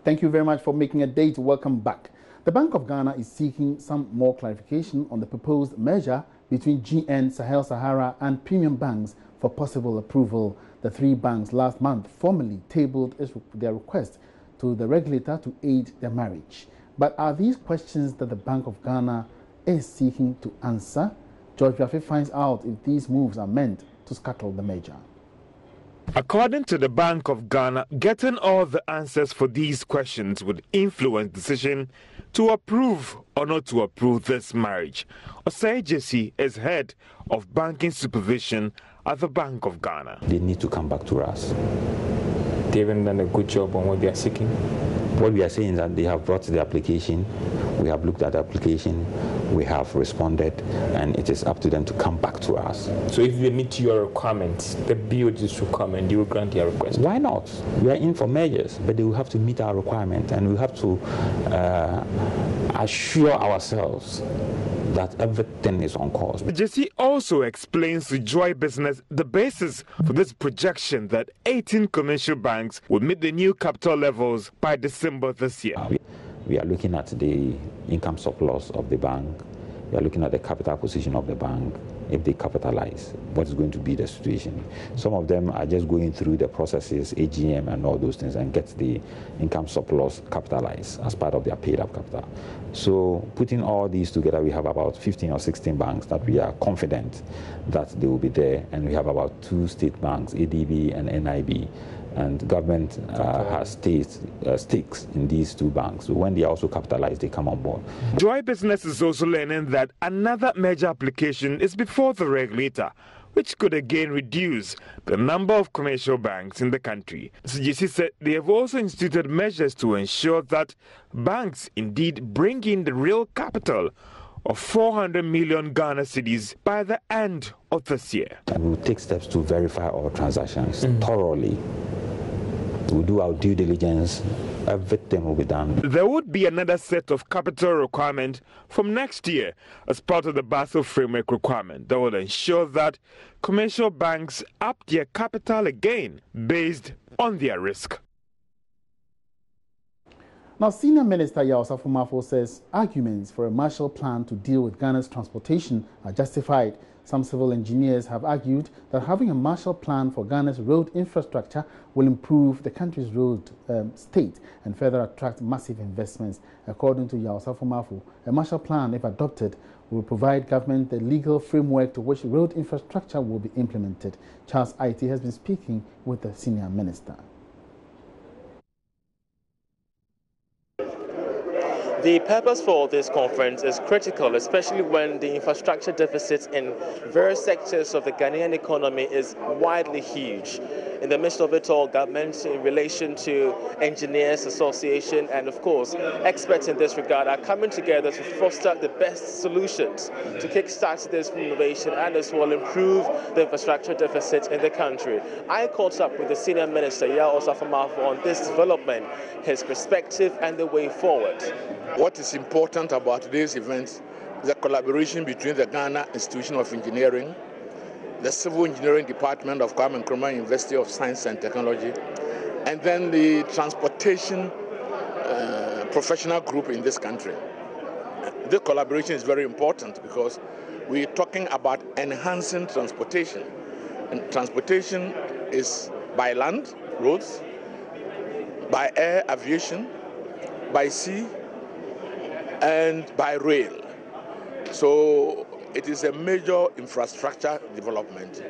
Thank you very much for making a date. Welcome back. The Bank of Ghana is seeking some more clarification on the proposed merger between GN, Sahel Sahara and Premium Banks for possible approval. The three banks last month formally tabled their request to the regulator to aid their marriage. But are these questions that the Bank of Ghana is seeking to answer? George Biafe finds out if these moves are meant to scuttle the merger. According to the Bank of Ghana, getting all the answers for these questions would influence decision to approve or not to approve this marriage. Osei Jesse is head of banking supervision at the Bank of Ghana. They need to come back to us. They haven't done a good job on what they are seeking. What we are saying is that they have brought the application, we have looked at the application, we have responded, and it is up to them to come back to us. So if they meet your requirements, the BOGs will come and you will grant their request? Why not? We are in for measures, but they will have to meet our requirement, and we have to assure ourselves that everything is on course. Jesse also explains to Joy Business the basis for this projection that 18 commercial banks will meet the new capital levels by December this year. We are looking at the income surplus of the bank. We are looking at the capital position of the bank. If they capitalize, what is going to be the situation? Some of them are just going through the processes, AGM and all those things, and get the income surplus capitalized as part of their paid up capital. So putting all these together, we have about 15 or 16 banks that we are confident that they will be there, and we have about 2 state banks, ADB and NIB. And government has stakes in these 2 banks. So when they are also capitalized, they come on board. Joy Business is also learning that another major application is before the regulator, which could again reduce the number of commercial banks in the country. CGC said they have also instituted measures to ensure that banks indeed bring in the real capital of 400 million Ghana cedis by the end of this year. And we will take steps to verify all transactions thoroughly. We'll do our due diligence. Everything will be done. There would be another set of capital requirement from next year as part of the Basel framework requirement that will ensure that commercial banks up their capital again based on their risk. Now, Senior Minister Yaw Osafo says arguments for a Marshall Plan to deal with Ghana's transportation are justified. Some civil engineers have argued that having a Marshall Plan for Ghana's road infrastructure will improve the country's road state and further attract massive investments. According to Yaw Osafo, a Marshall Plan, if adopted, will provide government the legal framework to which road infrastructure will be implemented. Charles IT has been speaking with the Senior Minister. The purpose for this conference is critical, especially when the infrastructure deficit in various sectors of the Ghanaian economy is widely huge. In the midst of it all, government, in relation to Engineers Association and, of course, experts in this regard, are coming together to foster the best solutions to kickstart this innovation and as well improve the infrastructure deficit in the country. I caught up with the Senior Minister, Yaw Osafo, on this development, his perspective and the way forward. What is important about today's event is the collaboration between the Ghana Institution of Engineering, the Civil Engineering Department of Kwame Nkrumah University of Science and Technology, and then the transportation professional group in this country. This collaboration is very important because we're talking about enhancing transportation. And transportation is by land, roads, by air, aviation, by sea, and by rail. So it is a major infrastructure development,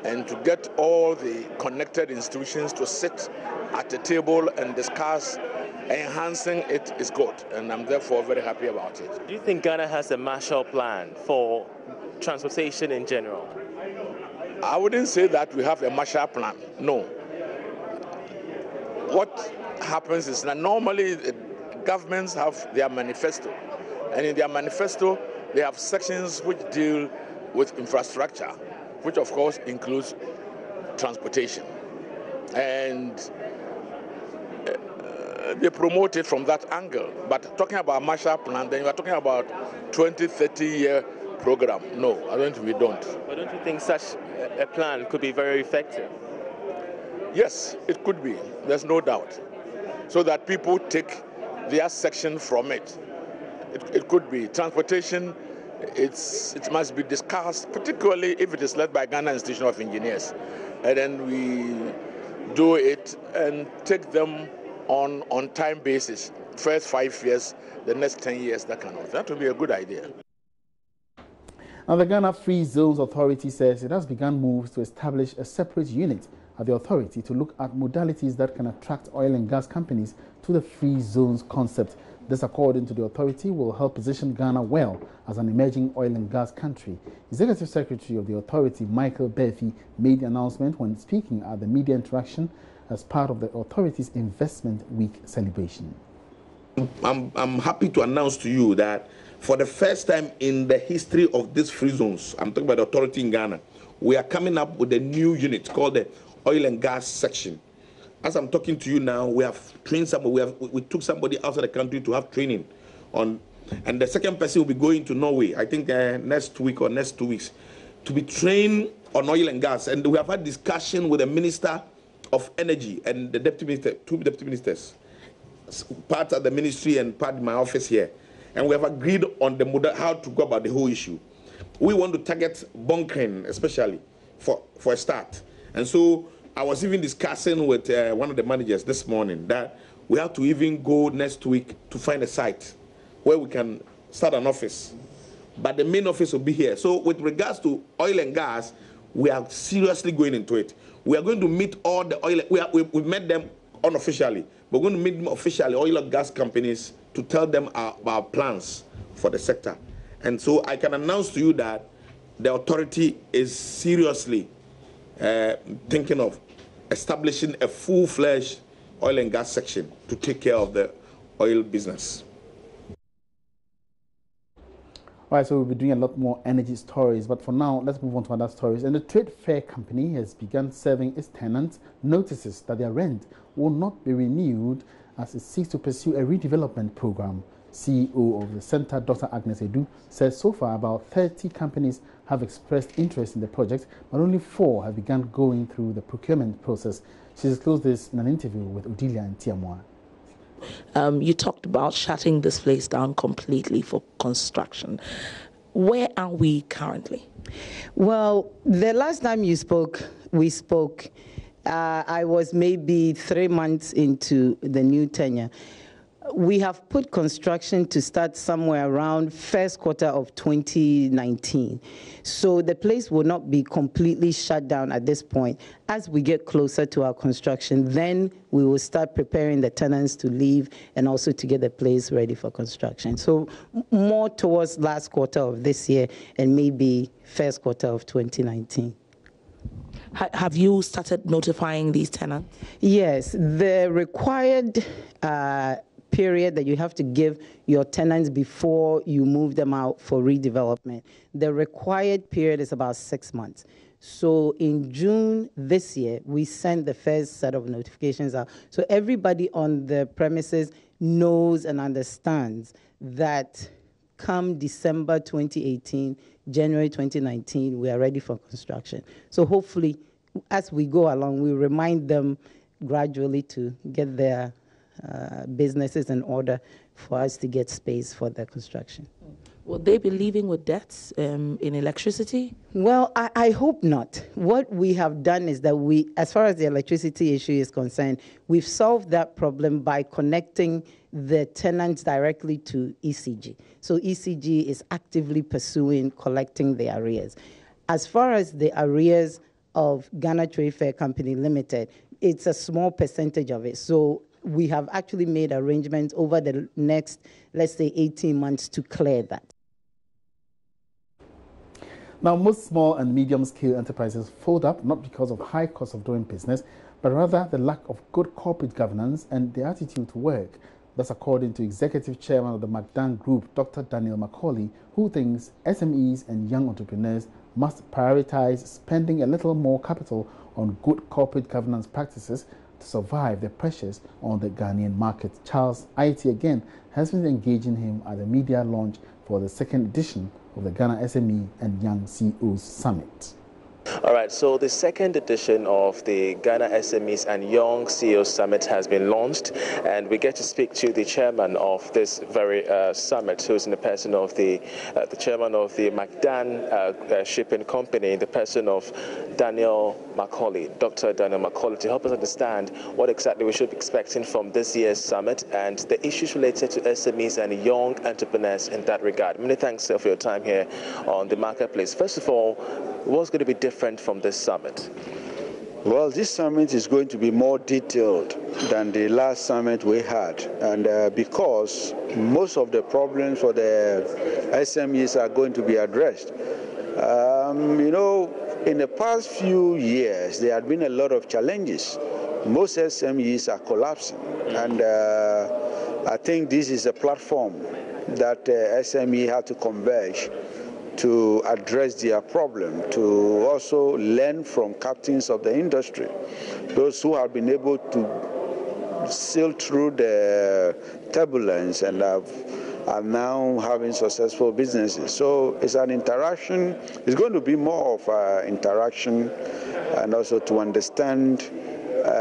and to get all the connected institutions to sit at a table and discuss enhancing it is good, and I'm therefore very happy about it. Do you think Ghana has a Marshall Plan for transportation in general? I wouldn't say that we have a Marshall Plan, no. What happens is that normally governments have their manifesto, and in their manifesto they have sections which deal with infrastructure, which of course includes transportation, and they promote it from that angle. But talking about Marshall Plan, then you are talking about 20-30-year program. No, I don't think we don't. But don't you think such a plan could be very effective? Yes, it could be. There's no doubt. so that people take their section from it. It could be transportation. It must be discussed, particularly if it is led by Ghana Institution of Engineers. And then we do it and take them on time basis. First 5 years, the next 10 years, that kind of thing. That would be a good idea. Now, the Ghana Free Zones Authority says it has begun moves to establish a separate unit at the authority to look at modalities that can attract oil and gas companies to the free zones concept. This, according to the authority, will help position Ghana well as an emerging oil and gas country. Executive Secretary of the authority, Michael Berfi, made the announcement when speaking at the media interaction as part of the authority's Investment Week celebration. I'm happy to announce to you that for the first time in the history of these free zones, I'm talking about the authority in Ghana, we are coming up with a new unit called the Oil and Gas Section. As I'm talking to you now, we have trained somebody. We took somebody outside the country to have training on, and the second person will be going to Norway, I think next week or next 2 weeks, to be trained on oil and gas. And we have had discussion with the Minister of Energy and the Deputy Minister, 2 Deputy Ministers, part of the ministry and part of my office here. And we have agreed on the model, how to go about the whole issue. We want to target bunkering, especially for a start. And so I was even discussing with one of the managers this morning that we have to even go next week to find a site where we can start an office. But the main office will be here. So with regards to oil and gas, we are seriously going into it. We are going to meet all the oil, we met them unofficially. We're going to meet them officially, oil and gas companies, to tell them our plans for the sector. And so I can announce to you that the authority is seriously thinking of establishing a full-fledged oil and gas section to take care of the oil business. All right, so we'll be doing a lot more energy stories, but for now, let's move on to other stories. And the Trade Fair Company has begun serving its tenants notices that their rent will not be renewed as it seeks to pursue a redevelopment program. CEO of the Center, Dr. Agnes Edu, says so far about 30 companies have expressed interest in the project, but only 4 have begun going through the procurement process. She disclosed this in an interview with Odilia and Tiamwa. You talked about shutting this place down completely for construction. Where are we currently? Well, the last time we spoke, I was maybe 3 months into the new tenure. We have put construction to start somewhere around first quarter of 2019. So the place will not be completely shut down at this point. As we get closer to our construction, then we will start preparing the tenants to leave and also to get the place ready for construction. So more towards last quarter of this year and maybe first quarter of 2019. Have you started notifying these tenants? Yes, the required period that you have to give your tenants before you move them out for redevelopment. The required period is about 6 months. So in June this year, we sent the first set of notifications out. So everybody on the premises knows and understands that come December 2018, January 2019, we are ready for construction. So hopefully, as we go along, we remind them gradually to get their businesses in order for us to get space for the construction. Will they be leaving with debts in electricity? Well, I hope not. What we have done is that as far as the electricity issue is concerned, we've solved that problem by connecting the tenants directly to ECG. So ECG is actively pursuing collecting the arrears. As far as the arrears of Ghana Trade Fair Company Limited, it's a small percentage of it. So we have actually made arrangements over the next, let's say, 18 months to clear that. Now, most small and medium-scale enterprises fold up not because of high cost of doing business, but rather the lack of good corporate governance and the attitude to work. That's according to Executive Chairman of the McDan Group, Dr. Daniel Macaulay, who thinks SMEs and young entrepreneurs must prioritize spending a little more capital on good corporate governance practices to survive the pressures on the Ghanaian market. Charles IT again has been engaging him at the media launch for the second edition of the Ghana SME and Young CEOs Summit. All right, so the second edition of the Ghana SMEs and Young CEOs Summit has been launched, and we get to speak to the chairman of this very summit, who's in the person of the chairman of the McDan Shipping Company, in the person of Daniel Macaulay, Dr. Daniel Macaulay, to help us understand what exactly we should be expecting from this year's summit and the issues related to SMEs and young entrepreneurs in that regard. Many thanks for your time here on the marketplace. First of all, what's going to be different from this summit? Well, this summit is going to be more detailed than the last summit we had, and because most of the problems for the SMEs are going to be addressed. In the past few years, there had been a lot of challenges. Most SMEs are collapsing, and I think this is a platform that SME have to converge to address their problem, to also learn from captains of the industry, those who have been able to sail through the turbulence and are now having successful businesses. So it's an interaction. It's going to be more of an interaction, and also to understand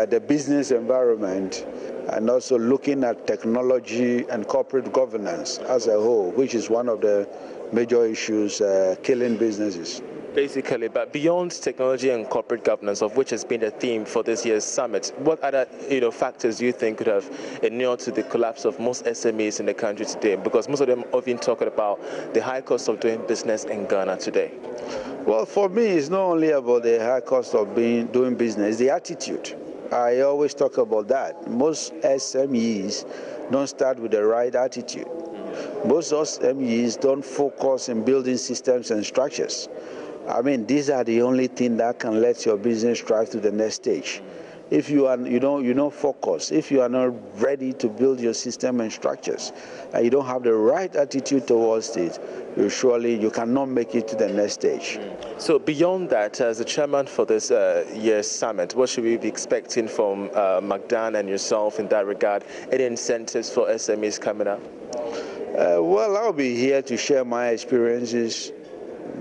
the business environment, and also looking at technology and corporate governance as a whole, which is one of the major issues killing businesses. Basically, but beyond technology and corporate governance, of which has been the theme for this year's summit, what other factors do you think could have inured to the collapse of most SMEs in the country today? Because most of them have been talking about the high cost of doing business in Ghana today. Well, for me, it's not only about the high cost of doing business, the attitude. I always talk about that. Most SMEs don't start with the right attitude. Most SMEs don't focus in building systems and structures. I mean, these are the only thing that can let your business strive to the next stage. If you don't focus, if you are not ready to build your system and structures, and you don't have the right attitude towards it, you cannot make it to the next stage. So beyond that, as the chairman for this year's summit, what should we be expecting from McDan and yourself in that regard? Any incentives for SMEs coming up? Well, I'll be here to share my experiences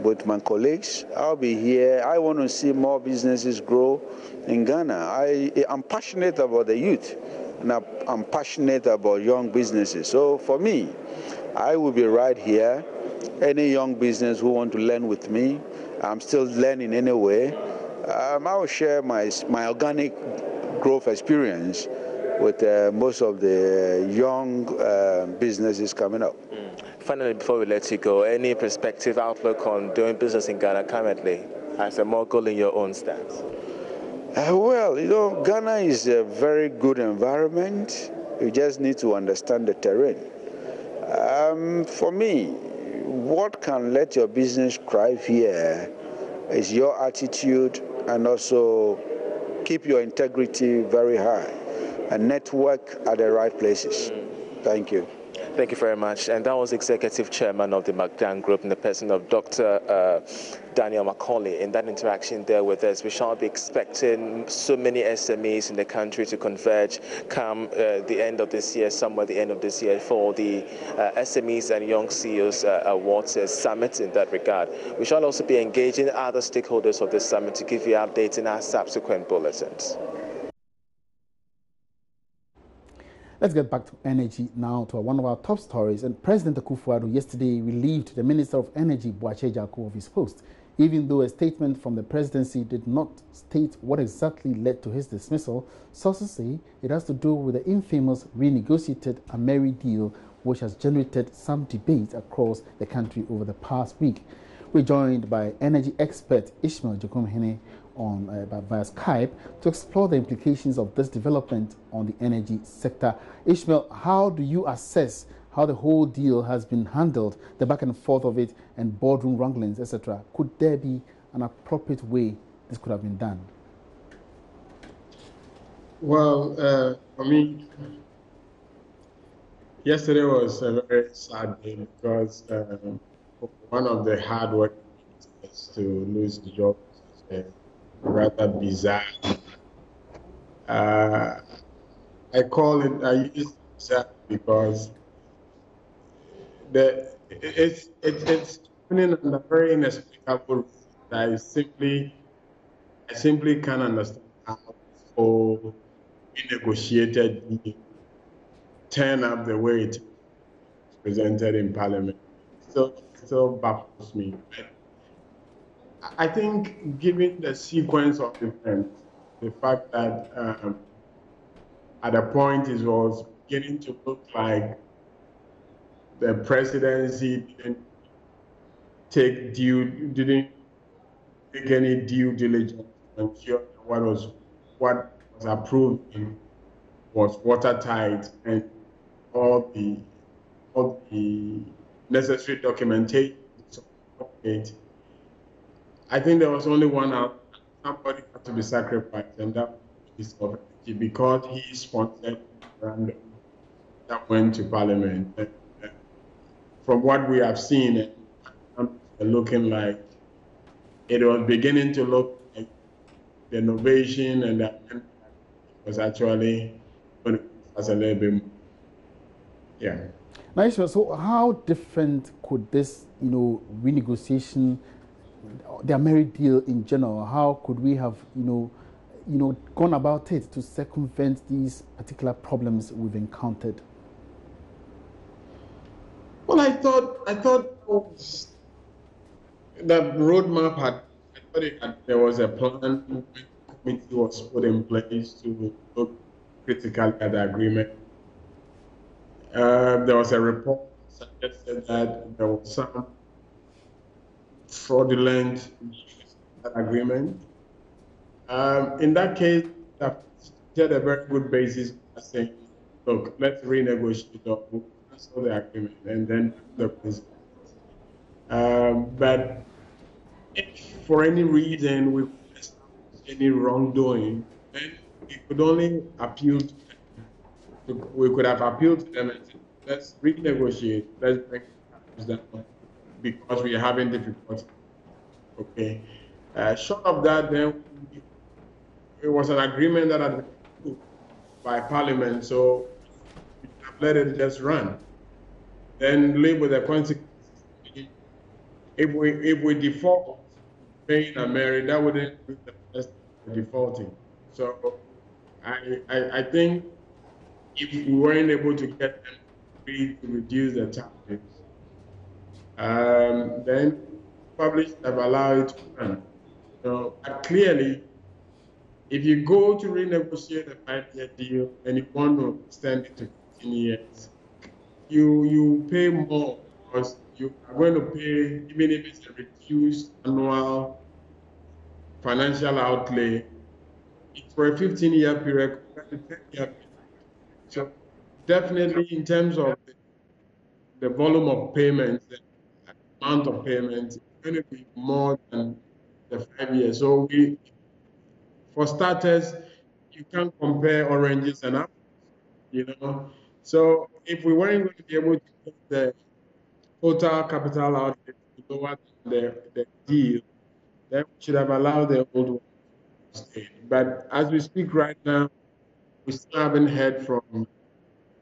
with my colleagues. I'll be here. I want to see more businesses grow in Ghana. I'm passionate about the youth, and I'm passionate about young businesses. So for me, I will be right here. Any young business who want to learn with me, I'm still learning anyway. I will share my organic growth experience with most of the young businesses coming up. Finally, before we let you go, any perspective, outlook on doing business in Ghana currently as a mogul in your own stance? Well, Ghana is a very good environment. You just need to understand the terrain. For me, what can let your business thrive here is your attitude, and also keep your integrity very high and network at the right places. Thank you. Thank you very much. And that was Executive Chairman of the McDan Group in the person of Dr. Daniel Macaulay. In that interaction there with us, we shall be expecting so many SMEs in the country to converge come the end of this year, somewhere the end of this year, for the SMEs and Young CEOs Awards Summit in that regard. We shall also be engaging other stakeholders of this summit to give you updates in our subsequent bulletins. Let's get back to energy now, to one of our top stories. And President Akufo-Addo yesterday relieved the Minister of Energy, Boakye Jarko, of his post, even though a statement from the presidency did not state what exactly led to his dismissal. Sources say it has to do with the infamous renegotiated Ameri deal, which has generated some debate across the country over the past week. We're joined by energy expert Ishmael Jokom-Hene via Skype to explore the implications of this development on the energy sector. Ishmael, how do you assess how the whole deal has been handled, the back and forth of it, and boardroom wranglings, etc.? Could there be an appropriate way this could have been done? Well, for me, yesterday was a very sad day because one of the hard work is to lose the job. Rather bizarre. I use bizarre because it's happening on a very inexplicable reason. That is simply I simply can't understand how this whole renegotiated deal turn up the way it was presented in Parliament. Still baffles me. I think, given the sequence of events, the fact that at a point it was beginning to look like the presidency didn't take any due diligence to ensure what was approved was watertight and all the necessary documentation to support it. I think there was only one out. Somebody had to be sacrificed, and that was Sovereignty, because he sponsored the referendum that went to Parliament. From what we have seen, it looking like it was beginning to look like the innovation and that was actually going to cost a little bit more. Yeah. Now, so how different could this, renegotiation, the American deal in general, how could we have, gone about it to circumvent these particular problems we've encountered? Well, I thought the roadmap there was a plan. The committee was put in place to look critically at the agreement. There was a report that suggested that there was some fraudulent use of that agreement. In that case, that had a very good basis for saying, look, let's renegotiate or cancel the agreement and then the principle. But if for any reason we established any wrongdoing, then we could only appeal to them. We could have appealed to them and said, let's renegotiate, let's bring it down because we are having difficulty. Okay. Short of that, then it was an agreement that had been approved by Parliament, so we have let it just run. Then live with the consequences. If we default paying America, that wouldn't be the best defaulting. So I think if we weren't able to get them to reduce the charges, then probably should have allowed it to run. So clearly, if you go to renegotiate a 5-year deal and you want to extend it to 15 years, you pay more because you are going to pay, even if it's a reduced annual financial outlay, it's for a 15-year period, 10-year period. So definitely in terms of the volume of payments, the amount of payments, it's going to be more than the 5 years. So for starters, you can't compare oranges and apples, So if we weren't going to be able to get the total capital outlay lower than the deal, then we should have allowed the old one to stay. But as we speak right now, we still haven't heard from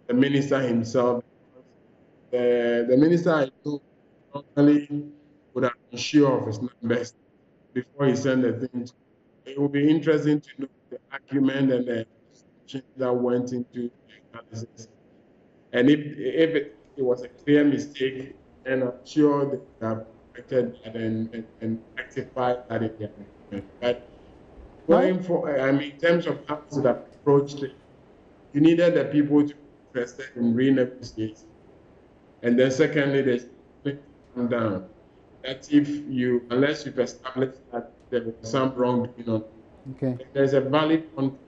the minister himself. The minister, I know, normally would have been sure of his numbers before he sent the thing. It will be interesting to know the argument and the change that went into the analysis. And if it was a clear mistake, then I'm sure they would have corrected that and rectified that in the agreement. But going for, in terms of how to have approached it, you needed the people to be interested in renegotiating. And then secondly, they come down. That unless you've established that there was some wrongdoing on it, there's a valid contract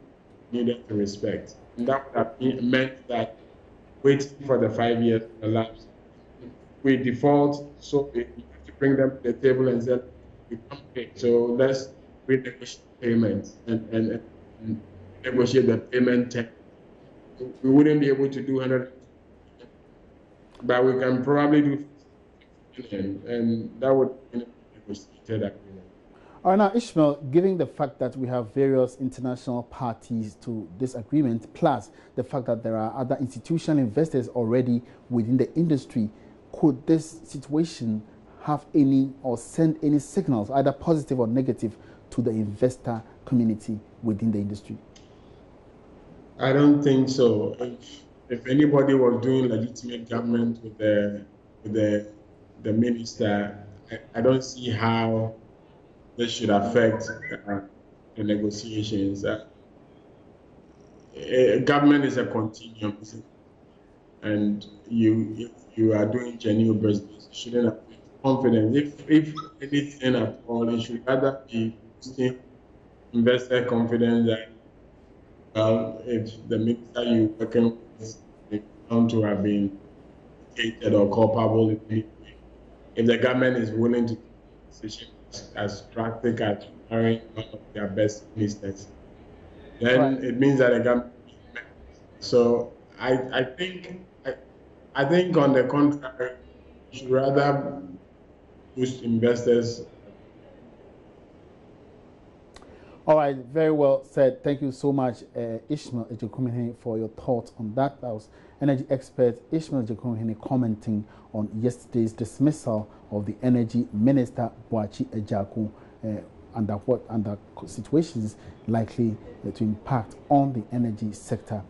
needed to respect. And that would have meant that waiting for the 5 years to elapse, we default, so we have to bring them to the table and say, we can't pay. So let's renegotiate payments and negotiate the payment term. We wouldn't be able to do 100, but we can probably do 50 million, and that would be a negotiated agreement. All right, now, Ishmael, given the fact that we have various international parties to this agreement, plus the fact that there are other institutional investors already within the industry, could this situation have any or send any signals, either positive or negative, to the investor community within the industry? I don't think so. If anybody was doing legitimate government with the minister, I don't see how this should affect the negotiations. Government is a continuum, and if you are doing genuine business, you shouldn't have confidence. If anything at all, it should rather be boosting investor confidence that if the minister you're working with is found to have been hated or culpable in any way, if the government is willing to take a decision as drastic as hiring one of their best ministers, then it means that the government. So I think on the contrary, you should rather boost investors. All right, very well said. Thank you so much, Ishmael Ejekumihene, for your thoughts on that. That was energy expert Ishmael Ejekumihene commenting on yesterday's dismissal of the energy minister, Boachi Ejaku, under situations likely to impact on the energy sector.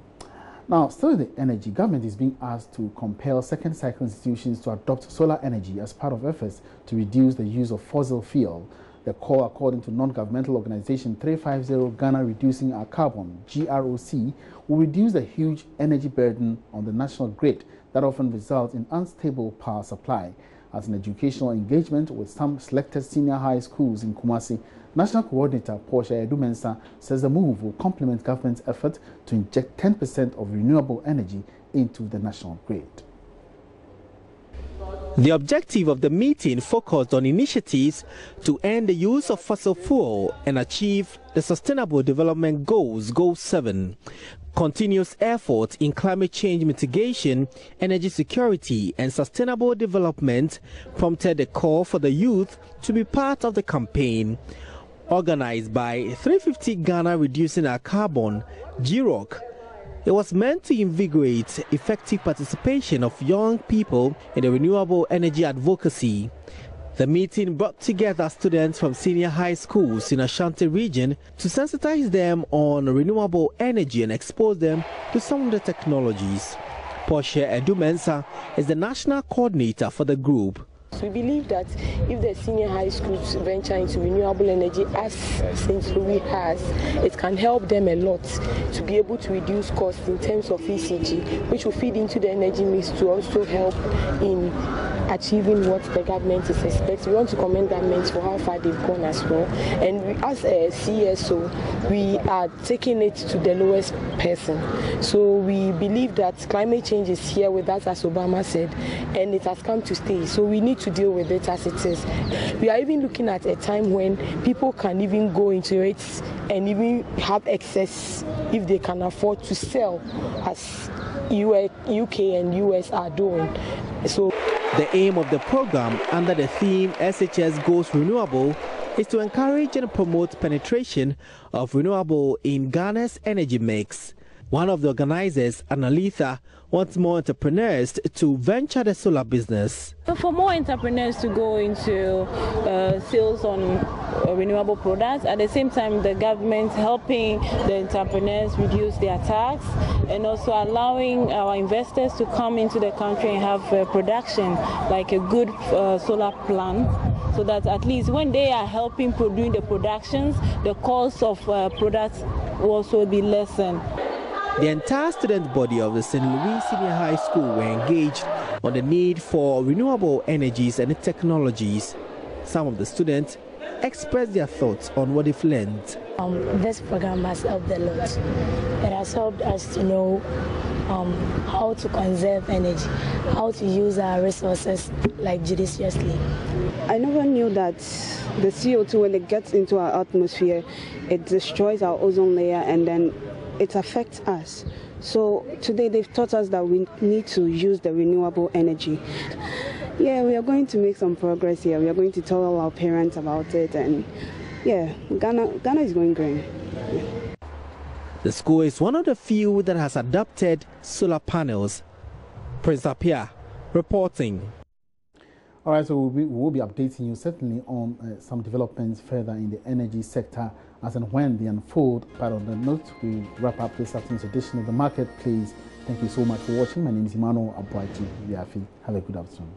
Now, still in the energy, government is being asked to compel second cycle institutions to adopt solar energy as part of efforts to reduce the use of fossil fuel. The call, according to non-governmental organization 350 Ghana Reducing Our Carbon, GROC, will reduce the huge energy burden on the national grid that often results in unstable power supply. As an educational engagement with some selected senior high schools in Kumasi, National Coordinator Portia Edu-Mensah says the move will complement government's effort to inject 10% of renewable energy into the national grid. The objective of the meeting focused on initiatives to end the use of fossil fuel and achieve the Sustainable Development Goals, Goal 7. Continuous efforts in climate change mitigation, energy security, and sustainable development prompted the call for the youth to be part of the campaign. Organized by 350 Ghana Reducing Our Carbon, GROC, it was meant to invigorate effective participation of young people in the renewable energy advocacy. The meeting brought together students from senior high schools in Ashanti region to sensitize them on renewable energy and expose them to some of the technologies. Portia Edu-Mensah is the national coordinator for the group. We believe that if the senior high schools venture into renewable energy as St. Louis has, it can help them a lot to be able to reduce costs in terms of ECG, which will feed into the energy mix to also help in achieving what the government is expecting. We want to commend government for how far they've gone as well. And we, as a CSO, we are taking it to the lowest person. So we believe that climate change is here with us, as Obama said, and it has come to stay. So we need to deal with it as it is. We are even looking at a time when people can even go into it and even have excess if they can afford to sell, as UK and US are doing. So the aim of the program under the theme SHS Goes Renewable is to encourage and promote penetration of renewable in Ghana's energy mix. One of the organizers, Annalitha, wants more entrepreneurs to venture the solar business. For more entrepreneurs to go into sales on renewable products, at the same time the government helping the entrepreneurs reduce their tax and also allowing our investors to come into the country and have production, like a good solar plant, so that at least when they are helping doing the productions, the cost of products will also be lessened. The entire student body of the St. Louis Senior High School were engaged on the need for renewable energies and technologies. Some of the students expressed their thoughts on what they've learned. This program has helped a lot. It has helped us to know how to conserve energy, how to use our resources like judiciously. I never knew that the CO2, when it gets into our atmosphere, it destroys our ozone layer and then it affects us. So today they've taught us that we need to use the renewable energy. Yeah, we are going to make some progress here. We are going to tell all our parents about it, and yeah, Ghana is going green. Yeah. The school is one of the few that has adopted solar panels. Prince Apia reporting. All right, so we'll be updating you certainly on some developments further in the energy sector as and when they unfold. But on the note, we wrap up this afternoon's edition of the Marketplace. Thank you so much for watching. My name is Emmanuel Abuaji. Have a good afternoon.